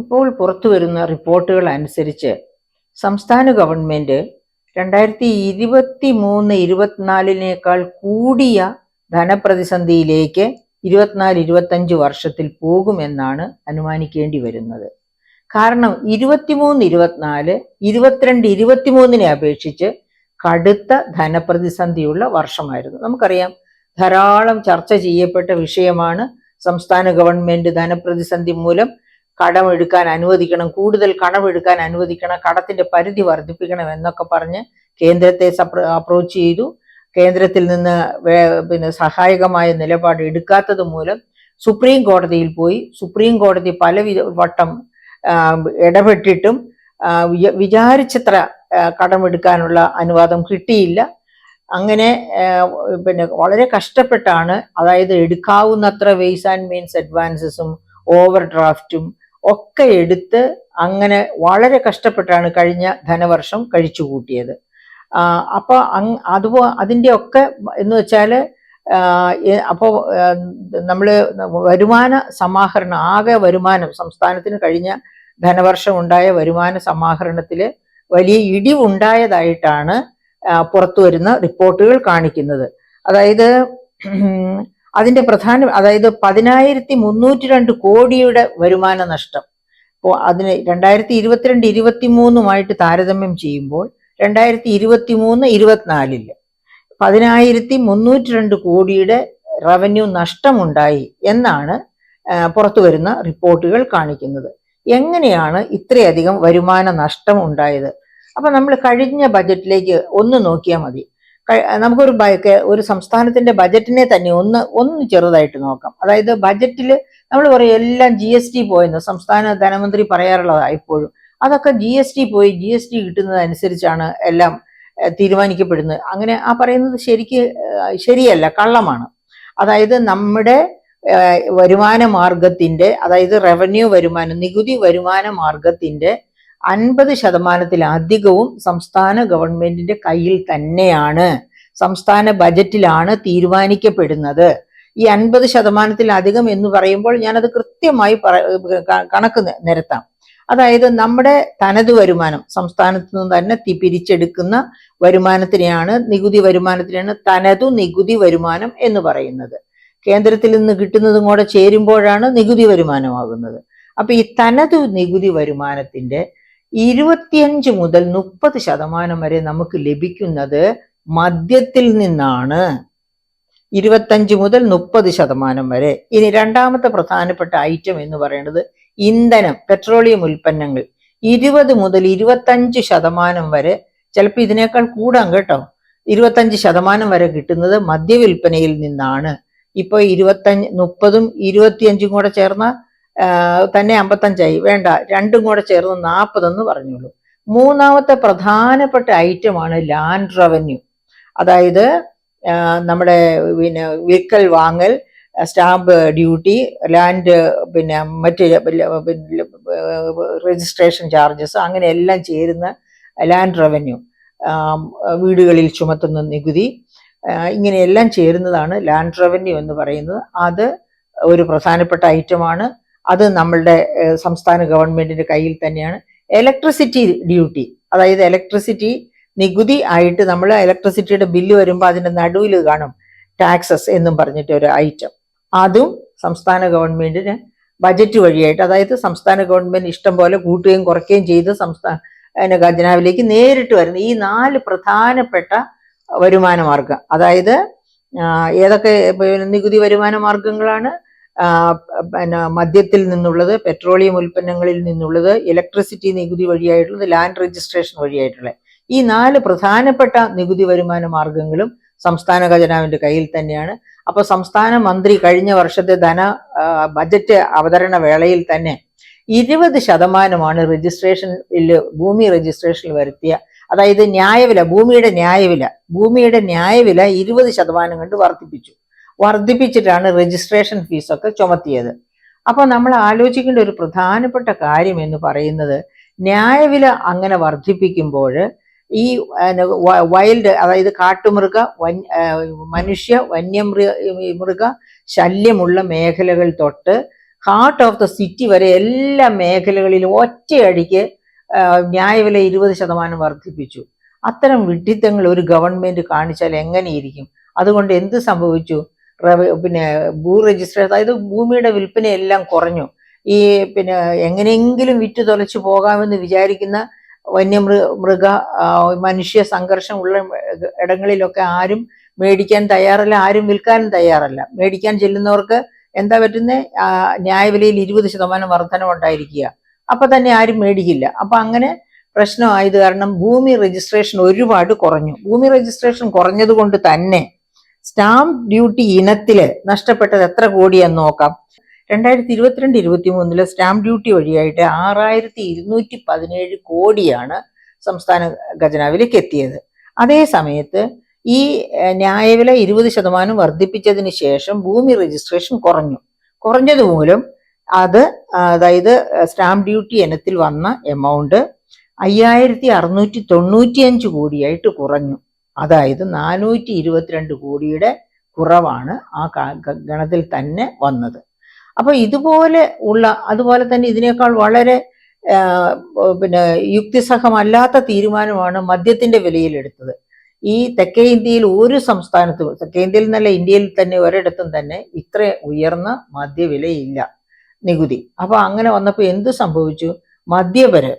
ഇപ്പോൾ പുറത്തു വരുന്ന റിപ്പോർട്ടുകൾ അനുസരിച്ച് സംസ്ഥാന ഗവൺമെന്റ് 2023-24 കൂടിയ ധനപ്രതിസന്ധിയിലേക്ക് 24-25 വർഷത്തിൽ പോകുമെന്നാണ് അനുമാനിക്കേണ്ടി വരുന്നത്. കാരണം 23-24, 22-23 അപേക്ഷിച്ച് കടുത്ത ധനപ്രതിസന്ധിയുള്ള വർഷമായിരുന്നു. നമുക്കറിയാം, ധാരാളം ചർച്ച ചെയ്യപ്പെട്ട വിഷയമാണ് സംസ്ഥാന ഗവൺമെന്റ് ധനപ്രതിസന്ധി മൂലം കടമെടുക്കാൻ അനുവദിക്കണം, കൂടുതൽ കടമെടുക്കാൻ അനുവദിക്കണം, കടത്തിന്റെ പരിധി വർദ്ധിപ്പിക്കണം എന്നൊക്കെ പറഞ്ഞ് കേന്ദ്രത്തെ അപ്രോച്ച് ചെയ്തു. കേന്ദ്രത്തിൽ നിന്ന് സഹായകമായ നിലപാട് എടുക്കാത്തത് മൂലം സുപ്രീം കോടതിയിൽ പോയി. സുപ്രീം കോടതി പല വട്ടം ഇടപെട്ടിട്ടും വിചാരിച്ചത്ര കടമെടുക്കാനുള്ള അനുവാദം കിട്ടിയില്ല. അങ്ങനെ വളരെ കഷ്ടപ്പെട്ടാണ്, അതായത് എടുക്കാവുന്നത്ര വെയ്സ് ആൻഡ് മീൻസ് അഡ്വാൻസസും ഓവർ ഡ്രാഫ്റ്റും ഒക്കെ എടുത്ത് അങ്ങനെ വളരെ കഷ്ടപ്പെട്ടാണ് കഴിഞ്ഞ ധനവർഷം കഴിച്ചുകൂട്ടിയത്. അപ്പോൾ അതിൻ്റെ ഒക്കെ എന്ന് വെച്ചാൽ അപ്പോൾ നമ്മൾ വരുമാന സമാഹരണം, ആകെ വരുമാനം സംസ്ഥാനത്തിന് കഴിഞ്ഞ ധനവർഷം ഉണ്ടായ വരുമാന സമാഹരണത്തിൽ വലിയ ഇടിവുണ്ടായതായിട്ടാണ് പുറത്തു വരുന്ന റിപ്പോർട്ടുകൾ കാണിക്കുന്നത്. അതായത് അതിന്റെ അതായത് 10,302 കോടിയുടെ വരുമാന നഷ്ടം. അപ്പോൾ അതിന് 2022-23 താരതമ്യം ചെയ്യുമ്പോൾ 2023-24 10,302 കോടിയുടെ റവന്യൂ നഷ്ടമുണ്ടായി എന്നാണ് പുറത്തു വരുന്ന റിപ്പോർട്ടുകൾ കാണിക്കുന്നത്. എങ്ങനെയാണ് ഇത്രയധികം വരുമാന നഷ്ടം ഉണ്ടായത്? അപ്പൊ നമ്മൾ കഴിഞ്ഞ ബജറ്റിലേക്ക് ഒന്ന് നോക്കിയാൽ മതി. ഒരു സംസ്ഥാനത്തിന്റെ ബജറ്റിനെ തന്നെ ഒന്ന് ചെറുതായിട്ട് നോക്കാം. അതായത് ബജറ്റിൽ നമ്മൾ പറയും എല്ലാം GST പോയെന്ന് സംസ്ഥാന ധനമന്ത്രി പറയാറുള്ളതാണ് ഇപ്പോഴും. അതൊക്കെ GST പോയി, GST കിട്ടുന്നതനുസരിച്ചാണ് എല്ലാം തീരുമാനിക്കപ്പെടുന്നത്. അങ്ങനെ ആ പറയുന്നത് ശരിയല്ല, കള്ളമാണ്. അതായത് നമ്മുടെ വരുമാന മാർഗത്തിന്റെ, അതായത് റവന്യൂ വരുമാനം, നികുതി വരുമാന മാർഗത്തിന്റെ 50%-ലധികവും സംസ്ഥാന ഗവൺമെന്റിന്റെ കയ്യിൽ തന്നെയാണ്, സംസ്ഥാന ബജറ്റിലാണ് തീരുമാനിക്കപ്പെടുന്നത്. ഈ 50%-ലധികം എന്ന് പറയുമ്പോൾ ഞാനത് കൃത്യമായി കണക്ക് നിരത്താം. അതായത് നമ്മുടെ തനത് വരുമാനം, സംസ്ഥാനത്ത് നിന്ന് തന്നെ പിരിച്ചെടുക്കുന്ന വരുമാനത്തിനെയാണ്, നികുതി വരുമാനത്തിനെയാണ് തനതു നികുതി വരുമാനം എന്ന് പറയുന്നത്. കേന്ദ്രത്തിൽ നിന്ന് കിട്ടുന്നതും കൂടെ ചേരുമ്പോഴാണ് നികുതി വരുമാനമാകുന്നത്. അപ്പൊ ഈ തനതു നികുതി വരുമാനത്തിന്റെ 25 മുതൽ 30% വരെ നമുക്ക് ലഭിക്കുന്നത് മദ്യത്തിൽ നിന്നാണ്. 25 മുതൽ 30% വരെ. ഇനി രണ്ടാമത്തെ പ്രധാനപ്പെട്ട ഐറ്റം എന്ന് പറയുന്നത് ഇന്ധനം, പെട്രോളിയം ഉൽപ്പന്നങ്ങൾ. 20 മുതൽ 25% വരെ, ചിലപ്പോൾ ഇതിനേക്കാൾ കൂടാം കേട്ടോ, 25% വരെ കിട്ടുന്നത് മദ്യവിൽപ്പനയിൽ നിന്നാണ്. ഇപ്പൊ 25, 30ഉം 25ഉം കൂടെ ചേർന്ന തന്നെ 55ആയി. വേണ്ട, രണ്ടും കൂടെ ചേർന്ന് 40 എന്ന് പറഞ്ഞോളൂ. മൂന്നാമത്തെ പ്രധാനപ്പെട്ട ഐറ്റമാണ് ലാൻഡ് റവന്യൂ. അതായത് നമ്മുടെ വിക്കൽ വാങ്ങൽ, സ്റ്റാമ്പ് ഡ്യൂട്ടി, ലാൻഡ് മറ്റ് രജിസ്ട്രേഷൻ ചാർജസ്, അങ്ങനെ എല്ലാം ചേരുന്ന ലാൻഡ് റവന്യൂ, വീടുകളിൽ ചുമത്തുന്ന നികുതി, ഇങ്ങനെയെല്ലാം ചേരുന്നതാണ് ലാൻഡ് റവന്യൂ എന്ന് പറയുന്നത്. അത് ഒരു പ്രധാനപ്പെട്ട ഐറ്റമാണ്. അത് നമ്മളുടെ സംസ്ഥാന ഗവൺമെന്റിന്റെ കയ്യിൽ തന്നെയാണ്. ഇലക്ട്രിസിറ്റി ഡ്യൂട്ടി, അതായത് ഇലക്ട്രിസിറ്റി നികുതി ആയിട്ട് നമ്മൾ ഇലക്ട്രിസിറ്റിയുടെ ബില്ല് വരുമ്പോൾ അതിന്റെ നടുവിൽ കാണും ടാക്സസ് എന്നും പറഞ്ഞിട്ട് ഒരു ഐറ്റം. അതും സംസ്ഥാന ഗവൺമെന്റിന് ബജറ്റ് വഴിയായിട്ട്, അതായത് സംസ്ഥാന ഗവൺമെന്റ് ഇഷ്ടം പോലെ കൂട്ടുകയും കുറയ്ക്കുകയും ചെയ്ത് സംസ്ഥാന ഖജനാവിലേക്ക് നേരിട്ട് വരുന്ന ഈ 4 പ്രധാനപ്പെട്ട വരുമാന മാർഗം. അതായത് ഏതൊക്കെ നികുതി വരുമാന മാർഗങ്ങളാണ്? മദ്യത്തിൽ നിന്നുള്ളത്, പെട്രോളിയം ഉൽപ്പന്നങ്ങളിൽ നിന്നുള്ളത്, ഇലക്ട്രിസിറ്റി നികുതി വഴിയായിട്ടുള്ളത്, ലാൻഡ് രജിസ്ട്രേഷൻ വഴിയായിട്ടുള്ളത്. ഈ 4 പ്രധാനപ്പെട്ട നികുതി വരുമാന മാർഗങ്ങളും സംസ്ഥാന ഖജനാവിന്റെ കയ്യിൽ തന്നെയാണ്. അപ്പൊ സംസ്ഥാന മന്ത്രി കഴിഞ്ഞ വർഷത്തെ ബജറ്റ് അവതരണ വേളയിൽ തന്നെ 20% രജിസ്ട്രേഷനിൽ, ഭൂമി രജിസ്ട്രേഷനിൽ വരുത്തിയ, അതായത് ന്യായവില, ഭൂമിയുടെ ന്യായവില 20% കൊണ്ട് വർദ്ധിപ്പിച്ചിട്ടാണ് രജിസ്ട്രേഷൻ ഫീസൊക്കെ ചുമത്തിയത്. അപ്പൊ നമ്മൾ ആലോചിക്കേണ്ട ഒരു പ്രധാനപ്പെട്ട കാര്യം എന്ന് പറയുന്നത്, ന്യായവില അങ്ങനെ വർദ്ധിപ്പിക്കുമ്പോൾ ഈ വൈൽഡ്, അതായത് കാട്ടുമൃഗ, മനുഷ്യ, വന്യമൃഗ ശല്യമുള്ള മേഖലകൾ തൊട്ട് ഹാർട്ട് ഓഫ് ദ സിറ്റി വരെ എല്ലാ മേഖലകളിലും ഒറ്റയടിക്ക് ന്യായവില 20% വർദ്ധിപ്പിച്ചു. അത്തരം വിഡ്ഢിത്തങ്ങൾ ഒരു ഗവൺമെന്റ് കാണിച്ചാൽ എങ്ങനെയിരിക്കും? അതുകൊണ്ട് എന്ത് സംഭവിച്ചു? പിന്നെ ഭൂ രജിസ്ട്രേഷൻ, അതായത് ഭൂമിയുടെ വിൽപ്പനയെല്ലാം കുറഞ്ഞു. ഈ പിന്നെ എങ്ങനെയെങ്കിലും വിറ്റ് തൊലച്ചു പോകാമെന്ന് വിചാരിക്കുന്ന മൃഗ മനുഷ്യ സംഘർഷം ഉള്ള ഇടങ്ങളിലൊക്കെ ആരും മേടിക്കാൻ തയ്യാറല്ല, ആരും വിൽക്കാനും തയ്യാറല്ല. മേടിക്കാൻ ചെല്ലുന്നവർക്ക് എന്താ പറ്റുന്നത്? ന്യായവിലയിൽ 20% വർധനവുണ്ടായിരിക്കുക. അപ്പൊ തന്നെ ആരും മേടിക്കില്ല. അപ്പൊ അങ്ങനെ പ്രശ്നമായത് കാരണം ഭൂമി രജിസ്ട്രേഷൻ ഒരുപാട് കുറഞ്ഞു. ഭൂമി രജിസ്ട്രേഷൻ കുറഞ്ഞത് കൊണ്ട് തന്നെ സ്റ്റാമ്പ് ഡ്യൂട്ടി ഇനത്തില് നഷ്ടപ്പെട്ടത് എത്ര കോടിയെന്ന് നോക്കാം. 2022-23 സ്റ്റാമ്പ് ഡ്യൂട്ടി വഴിയായിട്ട് 6217 കോടിയാണ് സംസ്ഥാന ഖജനാവിലേക്ക് എത്തിയത്. അതേ സമയത്ത് ഈ ന്യായവില 20% വർദ്ധിപ്പിച്ചതിന് ശേഷം ഭൂമി രജിസ്ട്രേഷൻ കുറഞ്ഞത് മൂലം അതായത് സ്റ്റാമ്പ് ഡ്യൂട്ടി ഇനത്തിൽ വന്ന എമൗണ്ട് 5695 കോടിയായിട്ട് കുറഞ്ഞു. അതായത് 422 കോടിയുടെ കുറവാണ് ആ ഗണത്തിൽ തന്നെ വന്നത്. അപ്പൊ അതുപോലെ തന്നെ ഇതിനേക്കാൾ വളരെ യുക്തിസഹമല്ലാത്ത തീരുമാനമാണ് മദ്യത്തിന്റെ വിലയിൽ എടുത്തത്. ഈ തെക്കേ ഇന്ത്യയിൽ ഒരു സംസ്ഥാനത്തും, തെക്കേ ഇന്ത്യയിൽ നിന്നല്ല ഇന്ത്യയിൽ തന്നെ ഒരിടത്തും തന്നെ ഇത്ര ഉയർന്ന മദ്യവിലയില്ല, നികുതി. അപ്പൊ അങ്ങനെ വന്നപ്പോൾ എന്ത് സംഭവിച്ചു? മദ്യപര്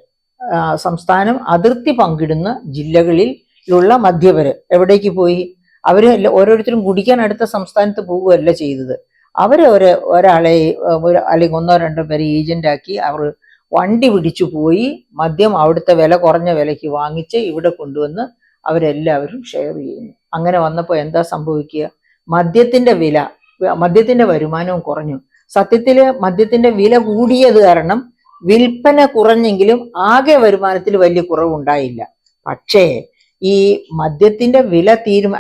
സംസ്ഥാനം അതിർത്തി പങ്കിടുന്ന ജില്ലകളിലുള്ള മദ്യപര് എവിടേക്ക് പോയി? അവര് ഓരോരുത്തരും കുടിക്കാൻ അടുത്ത സംസ്ഥാനത്ത് പോവുകയല്ല ചെയ്തത്. അവര് ഒരാളെ അല്ലെങ്കിൽ 1-2 പേരെ ഏജന്റാക്കി അവർ വണ്ടി പിടിച്ചു പോയി മദ്യം അവിടുത്തെ വില കുറഞ്ഞ വിലയ്ക്ക് വാങ്ങിച്ച് ഇവിടെ കൊണ്ടുവന്ന് അവരെല്ലാവരും ഷെയർ ചെയ്യുന്നു. അങ്ങനെ വന്നപ്പോൾ എന്താ സംഭവിക്കുക? മദ്യത്തിന്റെ വരുമാനവും കുറഞ്ഞു. സത്യത്തില് മദ്യത്തിന്റെ വില കൂടിയത് കാരണം വിൽപ്പന കുറഞ്ഞെങ്കിലും ആകെ വരുമാനത്തിൽ വലിയ കുറവുണ്ടായില്ല. പക്ഷേ ഈ മദ്യത്തിന്റെ വില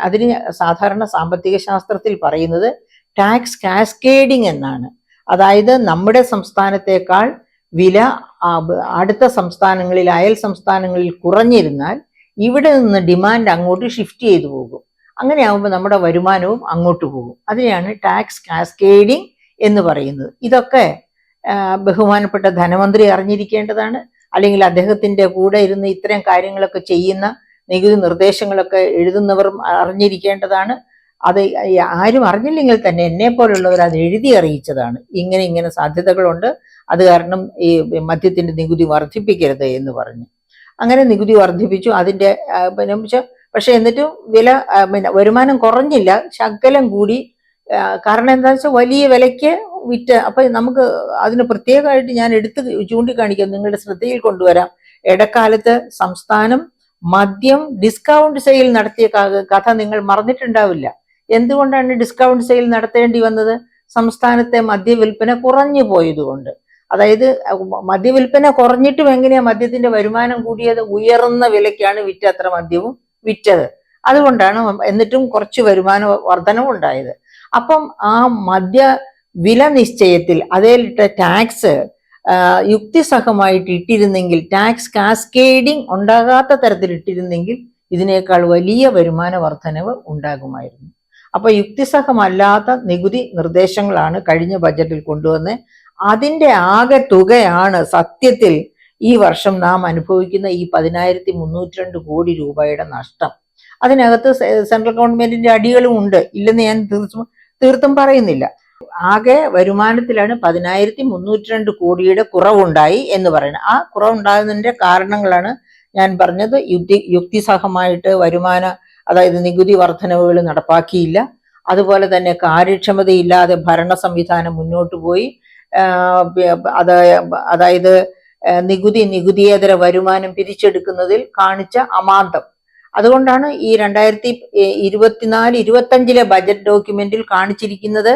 അതിന് സാധാരണ സാമ്പത്തിക ശാസ്ത്രത്തിൽ പറയുന്നത് ടാക്സ് കാസ്കേഡിംഗ് എന്നാണ്. അതായത് നമ്മുടെ സംസ്ഥാനത്തേക്കാൾ വില അടുത്ത സംസ്ഥാനങ്ങളിൽ, അയൽ സംസ്ഥാനങ്ങളിൽ കുറഞ്ഞിരുന്നാൽ ഇവിടെ നിന്ന് ഡിമാൻഡ് അങ്ങോട്ട് ഷിഫ്റ്റ് ചെയ്തു പോകും. അങ്ങനെയാകുമ്പോൾ നമ്മുടെ വരുമാനവും അങ്ങോട്ട് പോകും. അതിനെയാണ് ടാക്സ് കാസ്കേഡിംഗ് എന്ന് പറയുന്നത്. ഇതൊക്കെ ബഹുമാനപ്പെട്ട ധനമന്ത്രി അറിഞ്ഞിരിക്കേണ്ടതാണ്. അല്ലെങ്കിൽ അദ്ദേഹത്തിന്റെ കൂടെ ഇരുന്ന് ഇത്തരം കാര്യങ്ങളൊക്കെ ചെയ്യുന്ന നികുതി നിർദ്ദേശങ്ങളൊക്കെ എഴുതുന്നവർ അറിഞ്ഞിരിക്കേണ്ടതാണ്. അത് ആരും അറിഞ്ഞില്ലെങ്കിൽ തന്നെ എന്നെ പോലുള്ളവർ അത് എഴുതി അറിയിച്ചതാണ്. ഇങ്ങനെ സാധ്യതകളുണ്ട്, അത് കാരണം ഈ മദ്യത്തിന്റെ നികുതി വർദ്ധിപ്പിക്കരുത് എന്ന് പറഞ്ഞു. അങ്ങനെ നികുതി വർദ്ധിപ്പിച്ചു. അതിന്റെ പക്ഷെ എന്നിട്ടും വരുമാനം കുറഞ്ഞില്ല, ശകലം കൂടി. കാരണം എന്താണെന്ന് വെച്ചാൽ വലിയ വിലയ്ക്ക് വിറ്റ്. അപ്പൊ നമുക്ക് അതിന് പ്രത്യേകമായിട്ട് ഞാൻ ചൂണ്ടിക്കാണിക്കാം, നിങ്ങളുടെ ശ്രദ്ധയിൽ കൊണ്ടുവരാം. ഇടക്കാലത്ത് സംസ്ഥാനം മദ്യം ഡിസ്കൗണ്ട് സെയിൽ നടത്തിയ കഥ നിങ്ങൾ മറന്നിട്ടുണ്ടാവില്ല. എന്തുകൊണ്ടാണ് ഡിസ്കൗണ്ട് സെയിൽ നടത്തേണ്ടി വന്നത്? സംസ്ഥാനത്തെ മദ്യവിൽപ്പന കുറഞ്ഞു പോയതുകൊണ്ട്. അതായത് മദ്യവിൽപ്പന കുറഞ്ഞിട്ടും എങ്ങനെയാ മദ്യത്തിന്റെ വരുമാനം കൂടിയത്? ഉയർന്ന വിലയ്ക്കാണ് അത്ര മദ്യവും വിറ്റത്. അതുകൊണ്ടാണ് എന്നിട്ടും കുറച്ച് വരുമാന വർധനവും ഉണ്ടായത്. അപ്പം ആ മദ്യ വില നിശ്ചയത്തിൽ അതേലിട്ട ടാക്സ് യുക്തിസഹമായിട്ട് ഇട്ടിരുന്നെങ്കിൽ, ടാക്സ് കാസ്കേഡിംഗ് ഉണ്ടാകാത്ത തരത്തിൽ ഇട്ടിരുന്നെങ്കിൽ ഇതിനേക്കാൾ വലിയ വരുമാന വർധനവ് ഉണ്ടാകുമായിരുന്നു. അപ്പൊ യുക്തിസഹമല്ലാത്ത നികുതി നിർദ്ദേശങ്ങളാണ് കഴിഞ്ഞ ബജറ്റിൽ കൊണ്ടുവന്ന്. അതിന്റെ ആകെ തുകയാണ് സത്യത്തിൽ ഈ വർഷം നാം അനുഭവിക്കുന്ന ഈ 10,302 കോടി രൂപയുടെ നഷ്ടം. അതിനകത്ത് സെൻട്രൽ ഗവൺമെന്റിന്റെ അടികളും ഉണ്ട്, ഇല്ലെന്ന് ഞാൻ തീർത്തും പറയുന്നില്ല. ആകെ വരുമാനത്തിലാണ് 10,302 കോടിയുടെ കുറവുണ്ടായി എന്ന് പറയുന്നത്. ആ കുറവുണ്ടാകുന്നതിന്റെ കാരണങ്ങളാണ് ഞാൻ പറഞ്ഞത്. യുക്തിസഹമായിട്ട് അതായത് നികുതി വർധനവുകൾ നടപ്പാക്കിയില്ല. അതുപോലെ തന്നെ കാര്യക്ഷമതയില്ലാതെ ഭരണ സംവിധാനം മുന്നോട്ട് പോയി. അതായത് നികുതിയേതര വരുമാനം പിരിച്ചെടുക്കുന്നതിൽ കാണിച്ച അമാന്തം. അതുകൊണ്ടാണ് ഈ 2024-25 ബജറ്റ് ഡോക്യുമെന്റിൽ കാണിച്ചിരിക്കുന്നത്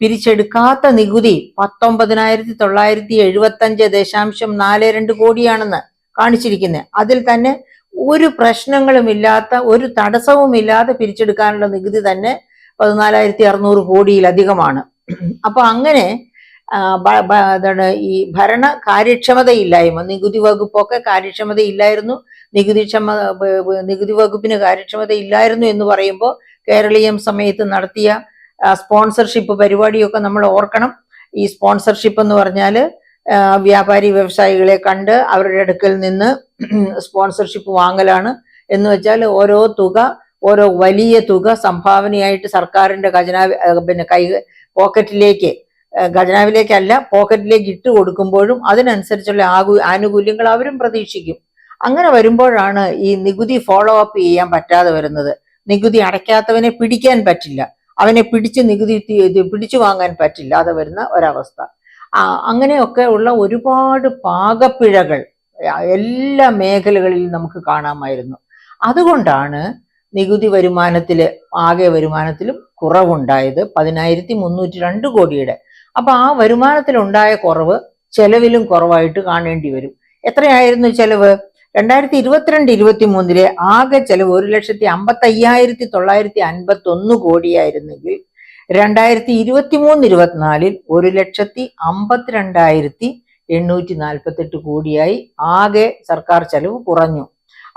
പിരിച്ചെടുക്കാത്ത നികുതി 19,975.42 കോടിയാണെന്ന് കാണിച്ചിരിക്കുന്നത്. അതിൽ തന്നെ ഒരു പ്രശ്നങ്ങളുമില്ലാത്ത, ഒരു തടസ്സവുമില്ലാതെ പിരിച്ചെടുക്കാനുള്ള നികുതി തന്നെ 14,600 കോടിയിലധികമാണ്. അപ്പൊ അങ്ങനെ ഈ ഭരണ കാര്യക്ഷമതയില്ലായ്മ, നികുതി വകുപ്പൊക്കെ കാര്യക്ഷമതയില്ലായിരുന്നു, നികുതി വകുപ്പിന് കാര്യക്ഷമതയില്ലായിരുന്നു എന്ന് പറയുമ്പോൾ കേരളീയം സമയത്ത് നടത്തിയ സ്പോൺസർഷിപ്പ് പരിപാടിയൊക്കെ നമ്മൾ ഓർക്കണം. ഈ സ്പോൺസർഷിപ്പ് എന്ന് പറഞ്ഞാല് വ്യാപാരി വ്യവസായികളെ കണ്ട് അവരുടെ അടുക്കൽ നിന്ന് സ്പോൺസർഷിപ്പ് വാങ്ങലാണ്. എന്ന് വെച്ചാൽ ഓരോ വലിയ തുക സംഭാവനയായിട്ട് സർക്കാരിന്റെ ഖജനാവിലേക്കല്ല പോക്കറ്റിലേക്ക് ഇട്ട് കൊടുക്കുമ്പോഴും അതിനനുസരിച്ചുള്ള ആനുകൂല്യങ്ങൾ അവരും പ്രതീക്ഷിക്കും. അങ്ങനെ വരുമ്പോഴാണ് ഈ നികുതി ഫോളോ അപ്പ് ചെയ്യാൻ പറ്റാതെ വരുന്നത്. നികുതി അടയ്ക്കാത്തവനെ പിടിക്കാൻ പറ്റില്ല, അവനെ പിടിച്ചു വാങ്ങാൻ പറ്റില്ലാതെ വരുന്ന ഒരവസ്ഥ. അങ്ങനെയൊക്കെ ഉള്ള ഒരുപാട് പാകപ്പിഴകൾ എല്ലാ മേഖലകളിലും നമുക്ക് കാണാമായിരുന്നു. അതുകൊണ്ടാണ് നികുതി ആകെ വരുമാനത്തിലും കുറവുണ്ടായത് 10,302 കോടിയുടെ. അപ്പൊ ആ വരുമാനത്തിലുണ്ടായ കുറവ് ചെലവിലും കുറവായിട്ട് കാണേണ്ടി വരും. എത്രയായിരുന്നു ചെലവ്? 2022-23 ആകെ ചെലവ് 1,55,951 കോടിയായിരുന്നെങ്കിൽ 2023-24 1,52,848 കോടിയായി ആകെ സർക്കാർ ചെലവ് കുറഞ്ഞു.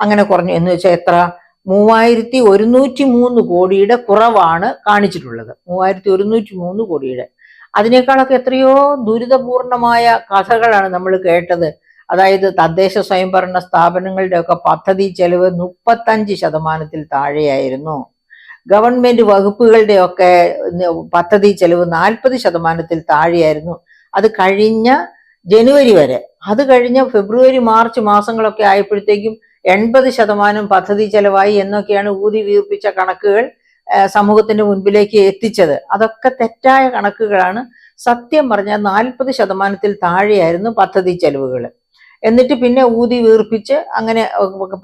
അങ്ങനെ കുറഞ്ഞു എന്ന് വെച്ചാൽ എത്ര? 3,103 കോടിയുടെ കുറവാണ് കാണിച്ചിട്ടുള്ളത്. 3,103 കോടിയുടെ. അതിനേക്കാളൊക്കെ എത്രയോ ദുരിതപൂർണമായ കഥകളാണ് നമ്മൾ കേട്ടത്. അതായത് തദ്ദേശ സ്വയംഭരണ സ്ഥാപനങ്ങളുടെ ഒക്കെ പദ്ധതി ചെലവ് 35% താഴെയായിരുന്നു. ഗവൺമെന്റ് വകുപ്പുകളുടെ ഒക്കെ പദ്ധതി ചെലവ് 40% താഴെയായിരുന്നു. അത് കഴിഞ്ഞ ജനുവരി വരെ. അത് കഴിഞ്ഞ ഫെബ്രുവരി മാർച്ച് മാസങ്ങളൊക്കെ ആയപ്പോഴത്തേക്കും 80% പദ്ധതി ചെലവായി എന്നൊക്കെയാണ് ഊതി വീർപ്പിച്ച കണക്കുകൾ സമൂഹത്തിന്റെ മുൻപിലേക്ക് എത്തിച്ചത്. അതൊക്കെ തെറ്റായ കണക്കുകളാണ്. സത്യം പറഞ്ഞാൽ 40% താഴെയായിരുന്നു പദ്ധതി ചെലവുകൾ. എന്നിട്ട് പിന്നെ ഊതി വീർപ്പിച്ച് അങ്ങനെ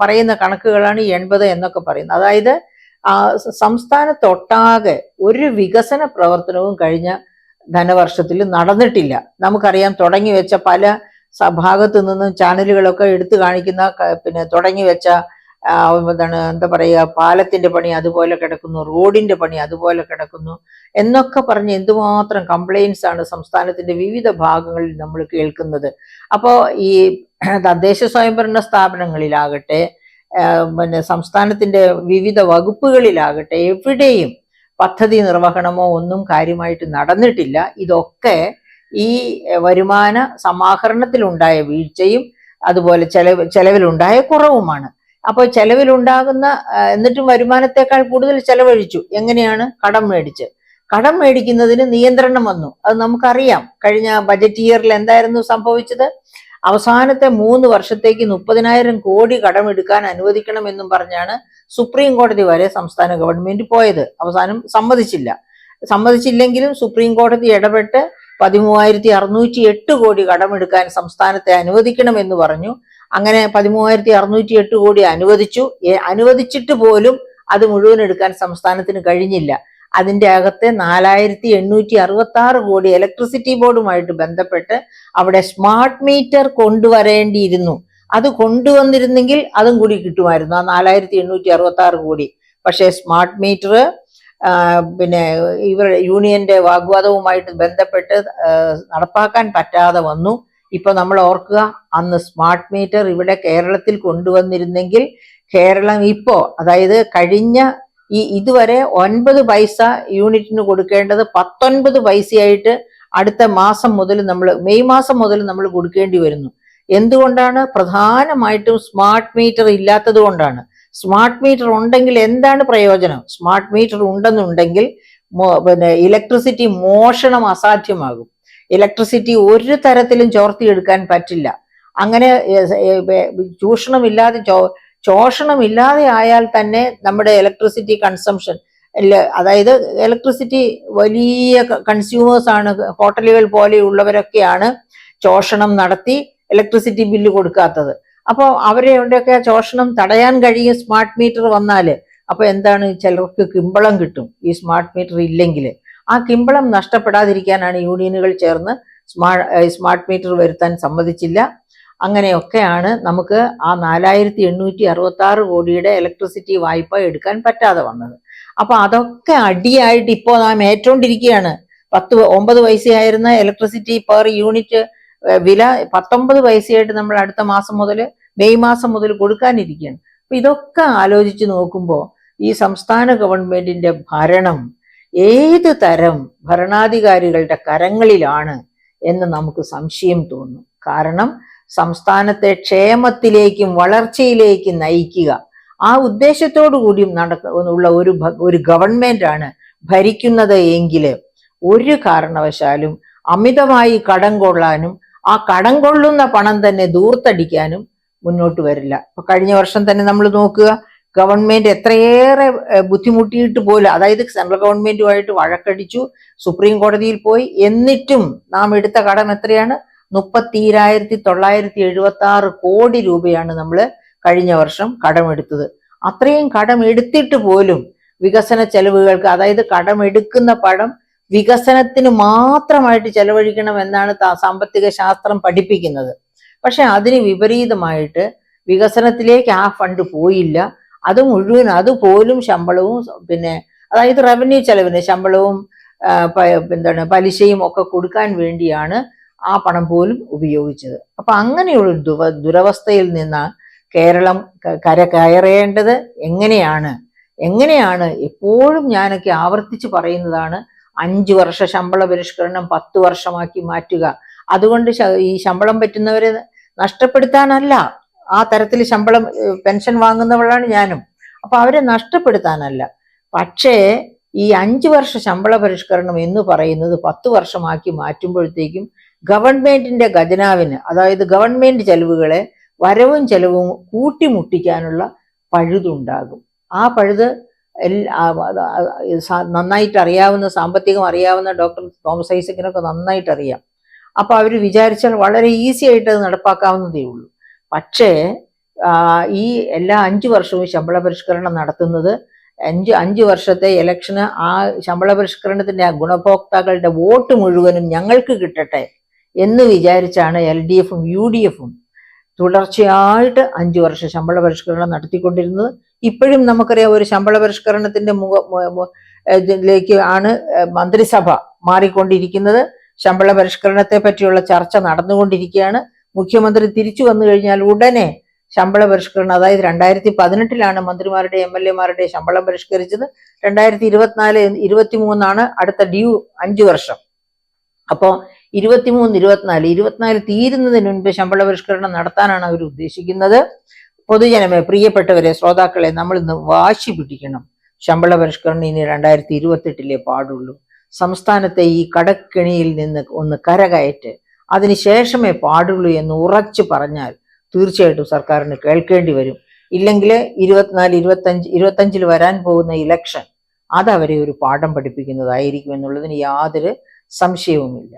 പറയുന്ന കണക്കുകളാണ് 80 എന്നൊക്കെ പറയുന്നത്. അതായത് സംസ്ഥാനത്തൊട്ടാകെ ഒരു വികസന പ്രവർത്തനവും കഴിഞ്ഞ ധനവർഷത്തിൽ നടന്നിട്ടില്ല. നമുക്കറിയാം, തുടങ്ങി വെച്ച പല ഭാഗത്തു നിന്നും ചാനലുകളൊക്കെ എടുത്തു കാണിക്കുന്ന തുടങ്ങി വെച്ച എന്താ പറയുക, പാലത്തിന്റെ പണി അതുപോലെ കിടക്കുന്നു, റോഡിന്റെ പണി അതുപോലെ കിടക്കുന്നു എന്നൊക്കെ പറഞ്ഞ് എന്തുമാത്രം കംപ്ലൈൻസ് ആണ് സംസ്ഥാനത്തിന്റെ വിവിധ ഭാഗങ്ങളിൽ നമ്മൾ കേൾക്കുന്നത്. അപ്പോൾ ഈ തദ്ദേശ സ്വയംഭരണ സ്ഥാപനങ്ങളിലാകട്ടെ, സംസ്ഥാനത്തിന്റെ വിവിധ വകുപ്പുകളിലാകട്ടെ, എവിടെയും പദ്ധതി നിർവഹണമോ ഒന്നും കാര്യമായിട്ട് നടന്നിട്ടില്ല. ഇതൊക്കെ ഈ വരുമാന സമാഹരണത്തിലുണ്ടായ വീഴ്ചയും അതുപോലെ ചെലവിലുണ്ടായ കുറവുമാണ്. അപ്പോൾ ചെലവിലുണ്ടാകുന്ന എന്നിട്ടും വരുമാനത്തെക്കാൾ കൂടുതൽ ചെലവഴിച്ചു. എങ്ങനെയാണ്? കടം മേടിക്കുന്നതിന് നിയന്ത്രണം വന്നു. അത് നമുക്കറിയാം. കഴിഞ്ഞ ബജറ്റ് ഇയറിൽ എന്തായിരുന്നു സംഭവിച്ചത്? അവസാനത്തെ 3 വർഷത്തേക്ക് 30,000 കോടി കടമെടുക്കാൻ അനുവദിക്കണമെന്നും പറഞ്ഞാണ് സുപ്രീം കോടതി വരെ സംസ്ഥാന ഗവൺമെന്റ് പോയത്. അവസാനം സമ്മതിച്ചില്ലെങ്കിലും സുപ്രീം കോടതി ഇടപെട്ട് 13,608 കോടി കടമെടുക്കാൻ സംസ്ഥാനത്തെ അനുവദിക്കണമെന്ന് പറഞ്ഞു. അങ്ങനെ 13,608 കോടി അനുവദിച്ചിട്ട് പോലും അത് മുഴുവൻ എടുക്കാൻ സംസ്ഥാനത്തിന് കഴിഞ്ഞില്ല. അതിൻ്റെ അകത്തെ 4,866 കോടി ഇലക്ട്രിസിറ്റി ബോർഡുമായിട്ട് ബന്ധപ്പെട്ട് അവിടെ സ്മാർട്ട് മീറ്റർ കൊണ്ടുവരേണ്ടിയിരുന്നു. അത് കൊണ്ടുവന്നിരുന്നെങ്കിൽ അതും കൂടി കിട്ടുമായിരുന്നു, ആ 4,866 കോടി. പക്ഷേ സ്മാർട്ട് മീറ്റർ യൂണിയന്റെ വാഗ്വാദവുമായിട്ട് ബന്ധപ്പെട്ട് നടപ്പാക്കാൻ പറ്റാതെ വന്നു. ഇപ്പൊ നമ്മൾ ഓർക്കുക, അന്ന് സ്മാർട്ട് മീറ്റർ ഇവിടെ കേരളത്തിൽ കൊണ്ടുവന്നിരുന്നെങ്കിൽ കേരളം അതായത് കഴിഞ്ഞ ഇതുവരെ 9 പൈസ യൂണിറ്റിന് കൊടുക്കേണ്ടത് 19 പൈസയായിട്ട് അടുത്ത മാസം മുതൽ മെയ് മാസം മുതൽ നമ്മൾ കൊടുക്കേണ്ടി വരുന്നു. എന്തുകൊണ്ടാണ്? പ്രധാനമായിട്ടും സ്മാർട്ട് മീറ്റർ ഇല്ലാത്തത് കൊണ്ടാണ്. സ്മാർട്ട് മീറ്റർ ഉണ്ടെങ്കിൽ എന്താണ് പ്രയോജനം? സ്മാർട്ട് മീറ്റർ ഉണ്ടെന്നുണ്ടെങ്കിൽ ഇലക്ട്രിസിറ്റി മോഷണം അസാധ്യമാകും. ഇലക്ട്രിസിറ്റി ഒരു തരത്തിലും ചോർത്തിയെടുക്കാൻ പറ്റില്ല. അങ്ങനെ ചോഷണമില്ലാതെ ആയാൽ തന്നെ നമ്മുടെ ഇലക്ട്രിസിറ്റി കൺസംഷൻ, അതായത് ഇലക്ട്രിസിറ്റി വലിയ കൺസ്യൂമേഴ്സ് ആണ്. ഹോട്ടലുകൾ പോലെയുള്ളവരൊക്കെയാണ് ചോഷണം നടത്തി ഇലക്ട്രിസിറ്റി ബില്ല് കൊടുക്കാത്തത്. അപ്പോൾ അവരെയൊക്കെ ചോഷണം തടയാൻ കഴിയും സ്മാർട്ട് മീറ്റർ വന്നാൽ. അപ്പൊ എന്താണ്? ചിലർക്ക് കിമ്പളം കിട്ടും ഈ സ്മാർട്ട് മീറ്റർ ഇല്ലെങ്കിൽ. ആ കിമ്പളം നഷ്ടപ്പെടാതിരിക്കാനാണ് യൂണിയനുകൾ ചേർന്ന് സ്മാർട്ട് മീറ്റർ വരുത്താൻ സമ്മതിച്ചില്ല. അങ്ങനെയൊക്കെയാണ് നമുക്ക് ആ 4,866 കോടിയുടെ ഇലക്ട്രിസിറ്റി വായ്പ എടുക്കാൻ പറ്റാതെ വന്നത്. അപ്പൊ അതൊക്കെ അടിയായിട്ട് ഇപ്പോൾ നാം ഏറ്റുകൊണ്ടിരിക്കുകയാണ്. 9 പൈസയായിരുന്ന ഇലക്ട്രിസിറ്റി പെർ യൂണിറ്റ് വില 19 പൈസയായിട്ട് നമ്മൾ അടുത്ത മാസം മുതൽ, മെയ് മാസം മുതൽ കൊടുക്കാനിരിക്കുകയാണ്. അപ്പൊ ഇതൊക്കെ ആലോചിച്ച് നോക്കുമ്പോൾ ഈ സംസ്ഥാന ഗവൺമെന്റിന്റെ ഭരണം ഏത് തരം ഭരണാധികാരികളുടെ കരങ്ങളിലാണ് എന്ന് നമുക്ക് സംശയം തോന്നും. കാരണം സംസ്ഥാനത്തെ ക്ഷേമത്തിലേക്കും വളർച്ചയിലേക്കും നയിക്കുക, ആ ഉദ്ദേശത്തോടു കൂടി ഉള്ള ഒരു ഗവൺമെന്റാണ് ഭരിക്കുന്നത് എങ്കിൽ ഒരു കാരണവശാലും അമിതമായി കടം കൊള്ളാനും ആ കടം കൊള്ളുന്ന പണം തന്നെ ദൂർത്തടിക്കാനും മുന്നോട്ട് വരില്ല. ഇപ്പൊ കഴിഞ്ഞ വർഷം തന്നെ നമ്മൾ നോക്കുക, ഗവൺമെന്റ് എത്രയേറെ ബുദ്ധിമുട്ടിയിട്ട് പോലും, അതായത് സെൻട്രൽ ഗവൺമെന്റുമായിട്ട് വഴക്കടിച്ചു, സുപ്രീം കോടതിയിൽ പോയി, എന്നിട്ടും നാം എടുത്ത കടം എത്രയാണ്? 32,976 കോടി രൂപയാണ് നമ്മൾ കഴിഞ്ഞ വർഷം കടമെടുത്തത്. അത്രയും കടം എടുത്തിട്ട് പോലും വികസന ചെലവുകൾക്ക്, അതായത് കടമെടുക്കുന്ന പണം വികസനത്തിന് മാത്രമായിട്ട് ചെലവഴിക്കണം എന്നാണ് സാമ്പത്തിക ശാസ്ത്രം പഠിപ്പിക്കുന്നത്. പക്ഷെ അതിന് വിപരീതമായിട്ട് വികസനത്തിലേക്ക് ആ ഫണ്ട് പോയില്ല. അത് മുഴുവൻ, അതുപോലും ശമ്പളവും പിന്നെ അതായത് റവന്യൂ ചെലവിന് ശമ്പളവും പലിശയും ഒക്കെ കൊടുക്കാൻ വേണ്ടിയാണ് ആ പണം പോലും ഉപയോഗിച്ചത്. അപ്പൊ അങ്ങനെയുള്ള ദുരവസ്ഥയിൽ നിന്ന് കേരളം കയറേണ്ടത് എങ്ങനെയാണ് എപ്പോഴും ഞാനൊക്കെ ആവർത്തിച്ച് പറയുന്നതാണ്, 5 വർഷ ശമ്പള പരിഷ്കരണം 10 വർഷമാക്കി മാറ്റുക. അതുകൊണ്ട് ഈ ശമ്പളം പറ്റുന്നവരെ നഷ്ടപ്പെടുത്താനല്ല, ആ തരത്തിൽ ശമ്പളം പെൻഷൻ വാങ്ങുന്നവളാണ് ഞാനും, അപ്പൊ അവരെ നഷ്ടപ്പെടുത്താനല്ല. പക്ഷേ ഈ 5 വർഷ ശമ്പള പരിഷ്കരണം എന്ന് പറയുന്നത് 10 വർഷമാക്കി മാറ്റുമ്പോഴത്തേക്കും ഗവൺമെന്റിന്റെ ഖജനാവിന്, അതായത് ഗവൺമെന്റ് ചെലവുകളെ വരവും ചെലവും കൂട്ടിമുട്ടിക്കാനുള്ള പഴുതുണ്ടാകും. ആ പഴുത് നന്നായിട്ട് അറിയാവുന്ന, സാമ്പത്തികം അറിയാവുന്ന ഡോക്ടർ തോമസ് ഐസക്കിനൊക്കെ നന്നായിട്ട് അറിയാം. അപ്പൊ അവർ വിചാരിച്ചാൽ വളരെ ഈസി ആയിട്ട് അത് നടപ്പാക്കാവുന്നതേ ഉള്ളൂ. പക്ഷേ ഈ എല്ലാ 5 വർഷവും ശമ്പള പരിഷ്കരണം നടത്തുന്നത് 5 വർഷത്തെ ഇലക്ഷന് ആ ശമ്പള പരിഷ്കരണത്തിന്റെ ആ ഗുണഭോക്താക്കളുടെ വോട്ട് മുഴുവനും ഞങ്ങൾക്ക് കിട്ടട്ടെ എന്ന് വിചാരിച്ചാണ് LDFും UDFും തുടർച്ചയായിട്ട് 5 വർഷ ശമ്പള പരിഷ്കരണം നടത്തിക്കൊണ്ടിരുന്നത്. ഇപ്പോഴും നമുക്കറിയാം, ഒരു ശമ്പള പരിഷ്കരണത്തിന്റെ ഇതിലേക്ക് ആണ് മന്ത്രിസഭ മാറിക്കൊണ്ടിരിക്കുന്നത്. ശമ്പള പരിഷ്കരണത്തെ പറ്റിയുള്ള ചർച്ച നടന്നുകൊണ്ടിരിക്കുകയാണ്. മുഖ്യമന്ത്രി തിരിച്ചു വന്നു കഴിഞ്ഞാൽ ഉടനെ ശമ്പള പരിഷ്കരണം, അതായത് 2018 മന്ത്രിമാരുടെ MLA-മാരുടെ ശമ്പളം പരിഷ്കരിച്ചത്, 2024-23 അടുത്ത ഡ്യൂ 5 വർഷം. അപ്പോൾ 23-24 തീരുന്നതിന് മുൻപ് ശമ്പള പരിഷ്കരണം നടത്താനാണ് അവർ ഉദ്ദേശിക്കുന്നത്. പൊതുജനമേ, പ്രിയപ്പെട്ടവരെ, ശ്രോതാക്കളെ, നമ്മൾ ഇന്ന് വാശി പിടിക്കണം. ശമ്പള പരിഷ്കരണം ഇനി 2028 പാടുള്ളൂ. സംസ്ഥാനത്തെ ഈ കടക്കെണിയിൽ നിന്ന് ഒന്ന് കരകയറ്റ്, അതിനുശേഷമേ പാടുള്ളൂ എന്ന് ഉറച്ചു പറഞ്ഞാൽ തീർച്ചയായിട്ടും സർക്കാരിന് കേൾക്കേണ്ടി വരും. ഇല്ലെങ്കിൽ 24-25 വരാൻ പോകുന്ന ഇലക്ഷൻ അതവരെ ഒരു പാഠം പഠിപ്പിക്കുന്നതായിരിക്കും എന്നുള്ളതിന് യാതൊരു സംശയവുമില്ല.